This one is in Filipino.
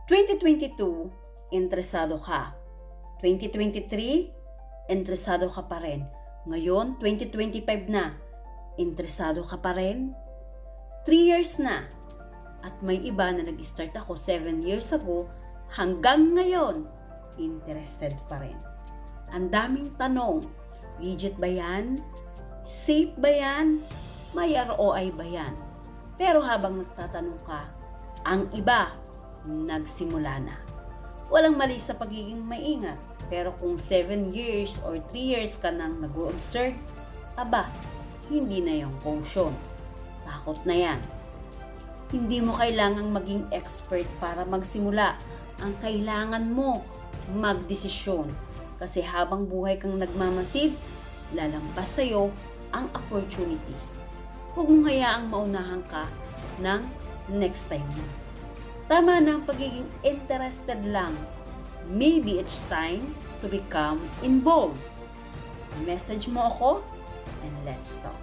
2022, interesado ka. 2023, interesado ka pa rin. Ngayon, 2025 na, interesado ka pa rin? 3 years na. At may iba na nag-start ako 7 years ago, hanggang ngayon, interested pa rin. Ang daming tanong, legit ba yan? Safe ba yan? May ROI ba yan? Pero habang nagtatanong ka, ang iba, nagsimula na. Walang mali sa pagiging maingat, pero kung 7 years or 3 years ka nang nag-o-observe, aba, hindi na yung caution. Takot na yan. Hindi mo kailangang maging expert para magsimula. Ang kailangan mo, magdesisyon. Kasi habang buhay kang nagmamasid, lalampas sa'yo ang opportunity. Huwag mong hayaang maunahan ka ng next time mo. Tama na ang pagiging interested lang. Maybe it's time to become involved. Message mo ako and let's talk.